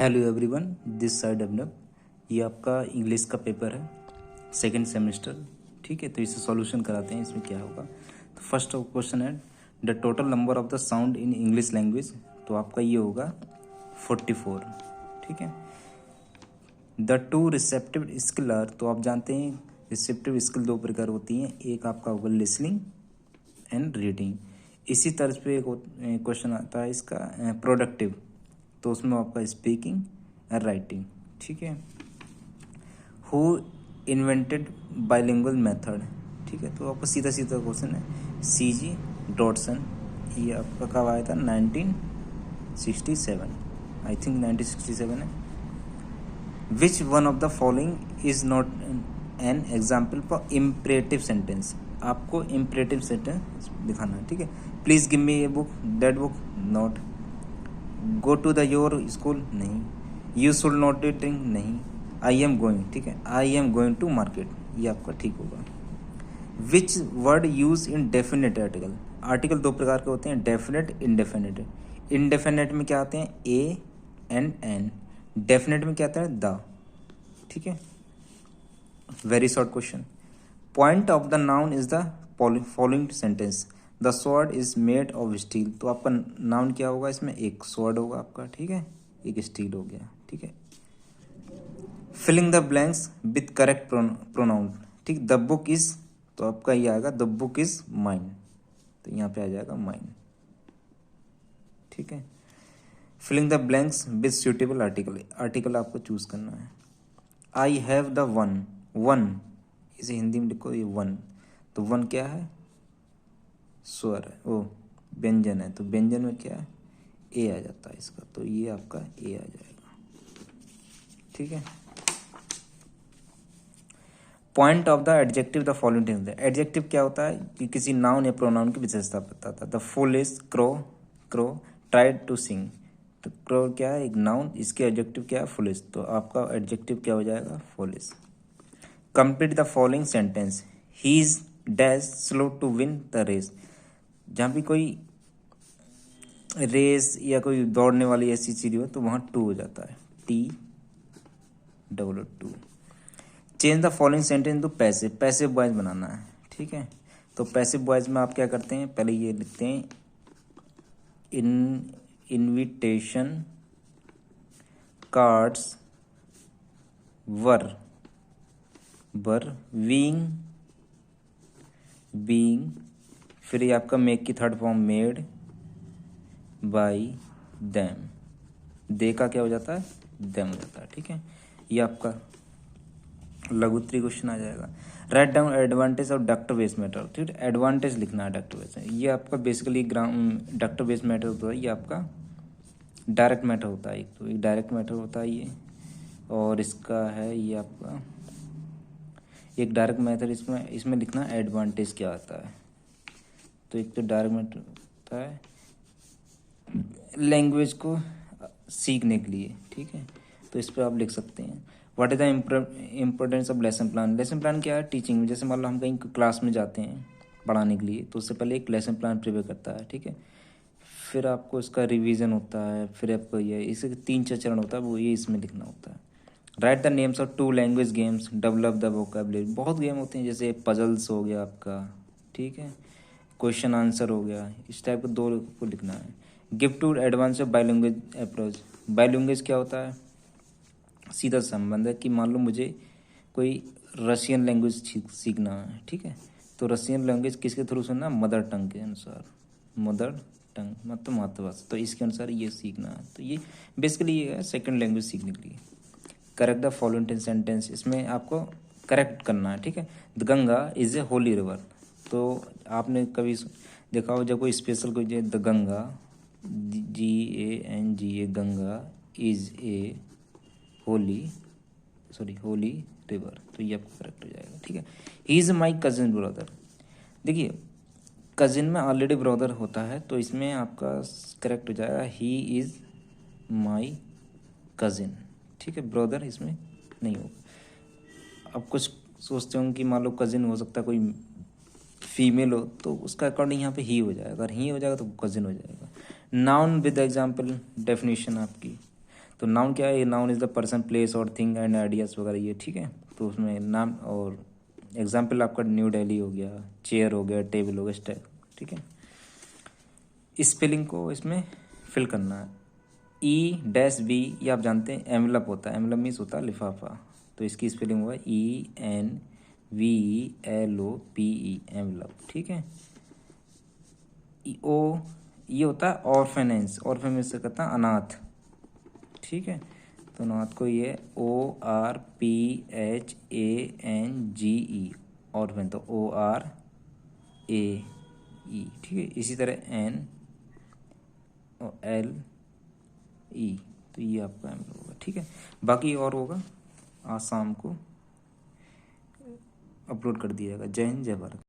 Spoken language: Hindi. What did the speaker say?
हेलो एवरीवन, दिस साइड अभिनव। ये आपका इंग्लिश का पेपर है, सेकंड सेमेस्टर। ठीक है, तो इसे सॉल्यूशन कराते हैं। इसमें क्या होगा, तो फर्स्ट क्वेश्चन है the total number of the sound in English language. तो आपका ये होगा 44। ठीक है। The two receptive skill are, तो आप जानते हैं रिसेप्टिव स्किल दो प्रकार होती हैं, एक आपका होगा लिसनिंग एंड रीडिंग। इसी तर्ज पे एक क्वेश्चन आता है इसका प्रोडक्टिव, तो उसमें आपका स्पीकिंग एंड राइटिंग। ठीक है। Who invented bilingual method. ठीक है, तो आपका सीधा सीधा क्वेश्चन है सीजी डॉटसन। ये आपका कब आया था? 1967, आई थिंक 1967 है। Which one of the following is not an example for imperative sentence. आपको इम्परेटिव सेंटेंस दिखाना है। ठीक है। Please give me a book, that book, not. Go to the your school, नहीं। यू शुड नॉट ड्रिंक, नहीं। आई एम गोइंग, ठीक है, I am going to market, ये आपका ठीक होगा। Which word use in definite article. Article दो प्रकार के होते हैं, डेफिनेट, इनडेफिनेट। इनडेफिनेट में क्या आते हैं? A and N. डेफिनेट में क्या आता है? द। ठीक है। Very short question. Point of the noun is the following sentence. The sword is made of steel. तो आपका नाउन क्या होगा इसमें? एक स्वॉर्ड होगा आपका, ठीक है, एक स्टील हो गया। ठीक है। Filling the blanks with correct pronoun. ठीक, द बुक इज, तो आपका ये आएगा द बुक इज माइन, तो यहाँ पे आ जाएगा माइन। ठीक है। Filling the blanks with suitable article. Article आपको चूज करना है। I have the one, one इसे हिंदी में लिखो, ये वन, तो वन क्या है? स्वर है, ओ व्यंजन है, तो व्यंजन में क्या है? ए आ जाता है इसका, तो ये आपका ए आ जाएगा। ठीक है। Point of the adjective the following things. Adjective क्या होता है कि किसी नाउन या प्रोनाउन की विशेषता बताता है। The fool is crow, crow tried to sing. तो क्रो क्या है? एक नाउन, इसके एडजेक्टिव क्या है? फुलिश, तो आपका एडजेक्टिव क्या हो जाएगा? Foolish. Complete the following sentence. He is dash slow to win the race. जहाँ भी कोई रेस या कोई दौड़ने वाली ऐसी चीज हो तो वहाँ टू हो जाता है, TOO। Change the following sentence to passive. Passive voice बनाना है। ठीक है, तो पैसिव वॉइस में आप क्या करते हैं? पहले ये लिखते हैं इनविटेशन कार्ड्स वर बीइंग, फिर ये आपका मेक की third form made by them. They का क्या हो जाता है? देम हो जाता है। ठीक है, ये आपका लघुत्री क्वेश्चन आ जाएगा। Write down advantage of duct based method. ठीक है, एडवांटेज लिखना है डक्ट बेस्ड। ये आपका बेसिकली डक्ट बेस्ड मेथड होता है, ये आपका डायरेक्ट मेथड होता है। एक तो एक डायरेक्ट मेथड होता है ये, और इसका है ये आपका एक डायरेक्ट मेथड। इसमें लिखना एडवांटेज क्या आता है। तो एक तो डायरेक्ट मेथड होता है लैंग्वेज को सीखने के लिए। ठीक है, तो इस पर आप लिख सकते हैं what is the importance of lesson plan. Lesson plan क्या है? टीचिंग में, जैसे मान लो हम कहीं क्लास में जाते हैं पढ़ाने के लिए, तो उससे पहले एक लेसन प्लान प्रिपेयर करता है। ठीक है, फिर आपको इसका रिवीजन होता है, फिर आपको ये इसके 3-4 चरण होता है, वो ये इसमें लिखना होता है। Right the names of 2 language games, develop the vocabulary. बहुत गेम होते हैं, जैसे पजल्स हो गया आपका, ठीक है, क्वेश्चन आंसर हो गया, इस टाइप के 2 को लिखना है। Give two advance of bilingual approach. Bilingual क्या होता है? सीधा संबंध है कि मान लो मुझे कोई रशियन लैंग्वेज सीखना है। ठीक है, तो रशियन लैंग्वेज किसके थ्रू सुनना? मदर टंग के अनुसार, मदर टंग मतलब मातृभाषा, तो इसके अनुसार ये सीखना है। तो ये बेसिकली ये है सेकंड लैंग्वेज सीखने के लिए। करेक्ट द फॉलोइंग सेंटेंस, इसमें आपको करेक्ट करना है। ठीक है, the Ganga is a Holi river. तो आपने कभी देखा हो जब कोई स्पेशल कोई the Ganga, GANGA, Ganga is a Holi river, तो ये आपको करेक्ट हो जाएगा। ठीक है। He is my cousin brother. देखिए कजिन में ऑलरेडी ब्रदर होता है, तो इसमें आपका करेक्ट हो जाएगा ही इज माई कजिन। ठीक है, ब्रदर इसमें नहीं होगा। अब कुछ सोचते होंगे कि मान लो कजिन हो सकता है कोई फीमेल हो, तो उसका अकॉर्डिंग यहाँ पे ही हो जाएगा। अगर ही हो जाएगा तो कजिन हो जाएगा। नाउन विद एग्जाम्पल डेफिनेशन आपकी, तो नाउन क्या है, ये noun is the person, place और थिंग एंड आइडियाज़ वगैरह ये, ठीक है। तो उसमें नाम और एग्जाम्पल आपका न्यू दिल्ली हो गया, चेयर हो गया, टेबल हो गया, स्टेप, ठीक है। स्पेलिंग को इसमें फिल करना है। E-V, ये आप जानते हैं एमलप होता है, एमलप मीन्स होता है लिफाफा, तो इसकी स्पेलिंग हुआ ENVLOPE, एमलप, ठीक है। ओ, ये होता है ऑर्फेनेंस, ऑर्फेनेंस से कहता है अनाथ, ठीक है। तो अनाथ को ये ORPHANGE, ऑर्फेन, तो ORAE, ठीक है। इसी तरह NLE, तो ये आपका एमलप होगा, ठीक है। बाकी और होगा आज शाम को अपलोड कर दिया जाएगा। जय हिंद, जय भारत।